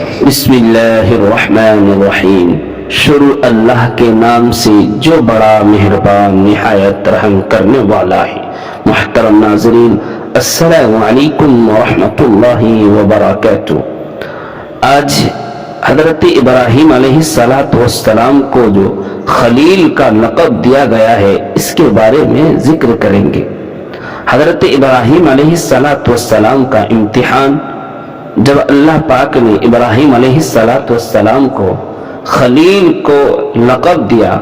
بسم اللہ الرحمن الرحیم، شروع اللہ کے نام سے جو بڑا مہربان نہایت رحم کرنے والا ہے۔ محترم ناظرین، السلام علیکم ورحمۃ اللہ وبرکاتہ۔ آج حضرت ابراہیم علیہ السلام کو جو خلیل کا لقب دیا گیا ہے، اس کے بارے میں ذکر کریں گے۔ حضرت ابراہیم علیہ السلام کا امتحان جب اللہ پاک نے ابراہیم علیہ السلام کو خلیل کو لقب دیا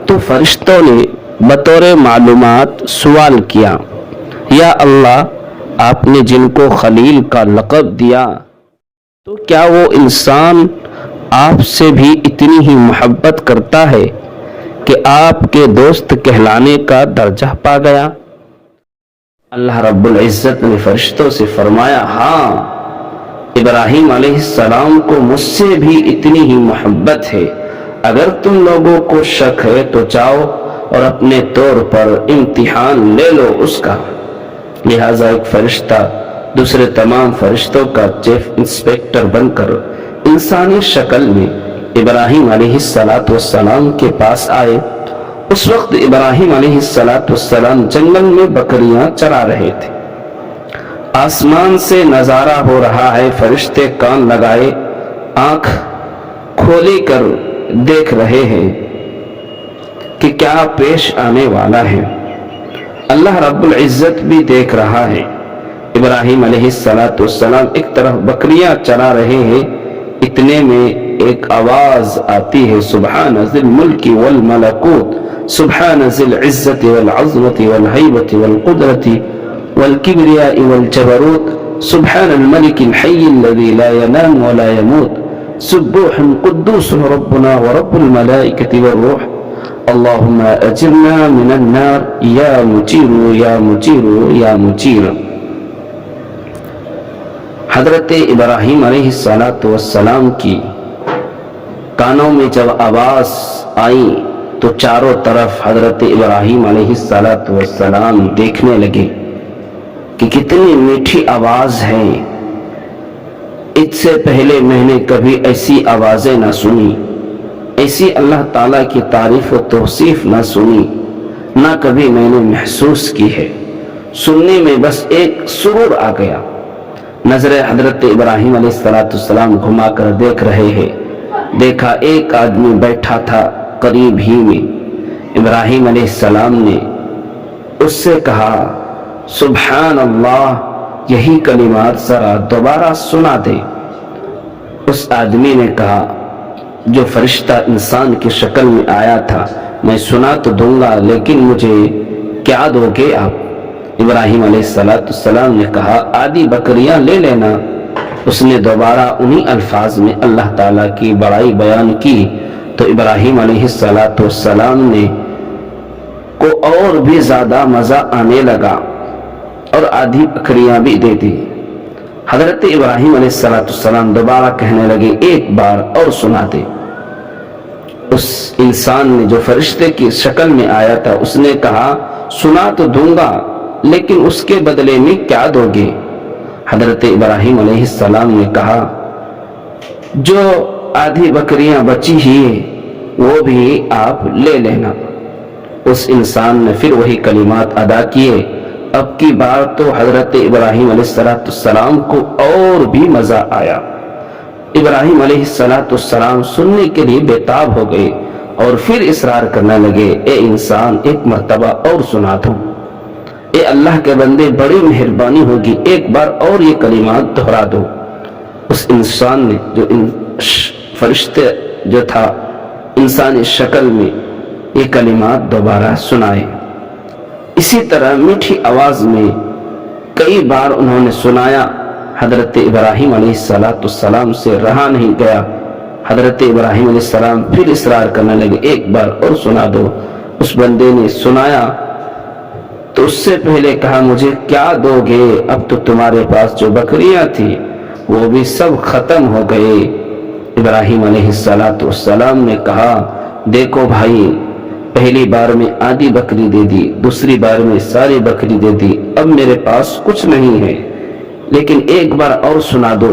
تو فرشتوں نے بطور معلومات سوال کیا، یا اللہ، آپ نے جن کو خلیل کا لقب دیا تو کیا وہ انسان آپ سے بھی اتنی ہی محبت کرتا ہے کہ آپ کے دوست کہلانے کا درجہ پا گیا؟ اللہ رب العزت نے فرشتوں سے فرمایا، ہاں، ابراہیم علیہ السلام کو مجھ سے بھی اتنی ہی محبت ہے۔ اگر تم لوگوں کو شک ہے تو جاؤ اور اپنے طور پر امتحان لے لو اس کا۔ لہذا ایک فرشتہ دوسرے تمام فرشتوں کا چیف انسپیکٹر بن کر انسانی شکل میں ابراہیم علیہ السلام کے پاس آئے۔ اس وقت ابراہیم علیہ السلام جنگل میں بکریاں چرا رہے تھے۔ آسمان سے نظارہ ہو رہا ہے، فرشتے کان لگائے آنکھ کھولی کر دیکھ رہے ہیں کہ کیا پیش آنے والا ہے۔ اللہ رب العزت بھی دیکھ رہا ہے۔ ابراہیم علیہ السلام ایک طرف بکریاں چرا رہے ہیں، اتنے میں ایک آواز آتی ہے، سبحان ذی الملک والملکوت، سبحان ذی العزت والعظمت والہیبت والقدرت والکبریاء والجبروت، سبحان الملک الحی الذی لا ینام ولا یموت، سبوح قدوس ربنا ورب الملائکۃ والروح، اللہم اجرنا من النار یا مجیر یا مجیر یا مجیر۔ حضرت ابراہیم علیہ السلام کی کانوں میں جب آواز آئی تو چاروں طرف حضرت ابراہیم علیہ السلام دیکھنے لگے کہ کتنی میٹھی آواز ہے۔ اس سے پہلے میں نے کبھی ایسی آوازیں نہ سنی، ایسی اللہ تعالیٰ کی تعریف و توصیف نہ سنی، نہ کبھی میں نے محسوس کی ہے۔ سننے میں بس ایک سرور آ گیا۔ نظر حضرت ابراہیم علیہ السلام گھما کر دیکھ رہے ہیں، دیکھا ایک آدمی بیٹھا تھا قریب ہی میں۔ ابراہیم علیہ السلام نے اس سے کہا، سبحان اللہ، یہی کلمات ذرا دوبارہ سنا دے۔ اس آدمی نے کہا، جو فرشتہ انسان کی شکل میں آیا تھا، میں سنا تو دوں گا، لیکن مجھے کیا دو گے آپ؟ ابراہیم علیہ السلام نے کہا، آدھی بکریاں لے لینا۔ اس نے دوبارہ انہی الفاظ میں اللہ تعالیٰ کی بڑائی بیان کی تو ابراہیم علیہ السلام نے کو اور بھی زیادہ مزہ آنے لگا اور آدھی بکریاں بھی دے دی۔ حضرت ابراہیم علیہ السلام دوبارہ کہنے لگے، ایک بار اور سنا دے۔ اس انسان نے جو فرشتے کی شکل میں آیا تھا، اس نے کہا، سنا تو دوں گا، لیکن اس کے بدلے میں کیا دو گے؟ حضرت ابراہیم علیہ السلام نے کہا، جو آدھی بکریاں بچی ہی وہ بھی آپ لے لینا۔ اس انسان نے پھر وہی کلمات ادا کیے۔ اب کی بار تو حضرت ابراہیم علیہ السلام کو اور بھی مزہ آیا۔ ابراہیم علیہ السلام سننے کے لیے بےتاب ہو گئے اور پھر اصرار کرنے لگے، اے انسان، ایک مرتبہ اور سنا دو۔ اے اللہ کے بندے، بڑی مہربانی ہوگی، ایک بار اور یہ کلمات دہرا دو۔ اس انسان نے، جو فرشتے جو تھا انسانی شکل میں، یہ کلمات دوبارہ سنائے۔ اسی طرح میٹھی آواز میں کئی بار انہوں نے سنایا۔ حضرت ابراہیم علیہ السلام سے رہا نہیں گیا۔ حضرت ابراہیم علیہ السلام پھر اصرار کرنے لگے، ایک بار اور سنا دو۔ اس بندے نے سنایا تو اس سے پہلے کہا، مجھے کیا دو گے؟ اب تو تمہارے پاس جو بکریاں تھی وہ بھی سب ختم ہو گئے۔ ابراہیم علیہ السلام نے کہا، دیکھو بھائی، پہلی بار میں آدھی بکری دے دی، دوسری بار میں ساری بکری دے دی، اب میرے پاس کچھ نہیں ہے، لیکن ایک بار اور سنا دو۔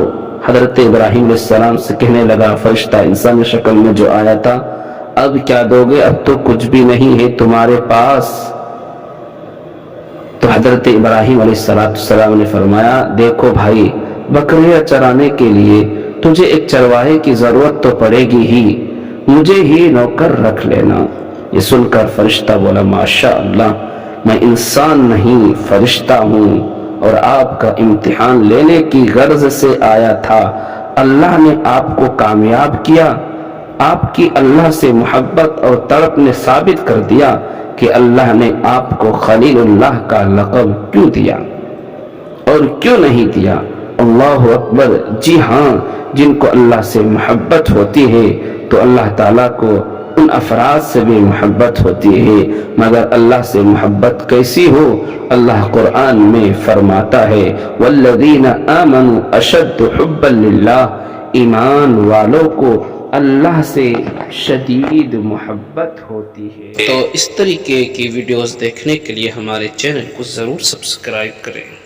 حضرت ابراہیم علیہ السلام سے کہنے لگا فرشتہ انسانی شکل میں جو آیا تھا اب کیا دو گے؟ اب تو کچھ بھی نہیں ہے تمہارے پاس۔ تو حضرت ابراہیم علیہ السلام نے فرمایا دیکھو بھائی، بکریاں چرانے کے لیے تجھے ایک چرواہے کی ضرورت تو پڑے گی ہی، مجھے ہی نوکر رکھ لینا۔ یہ سن کر فرشتہ بولا ماشاءاللہ، میں انسان نہیں فرشتہ ہوں اور آپ کا امتحان لینے کی غرض سے آیا تھا۔ اللہ نے آپ کو کامیاب کیا، آپ کی اللہ سے محبت اور تڑپ نے ثابت کر دیا کہ اللہ نے آپ کو خلیل اللہ کا لقب کیوں دیا اور کیوں نہیں دیا۔ اللہ اکبر! جی ہاں، جن کو اللہ سے محبت ہوتی ہے تو اللہ تعالیٰ کو ان افراد سے بھی محبت ہوتی ہے، مگر اللہ سے محبت کیسی ہو؟ اللہ قرآن میں فرماتا ہے والذین آمنوا اشد حبا للہ، ایمان والوں کو اللہ سے شدید محبت ہوتی ہے۔ تو اس طریقے کی ویڈیوز دیکھنے کے لیے ہمارے چینل کو ضرور سبسکرائب کریں۔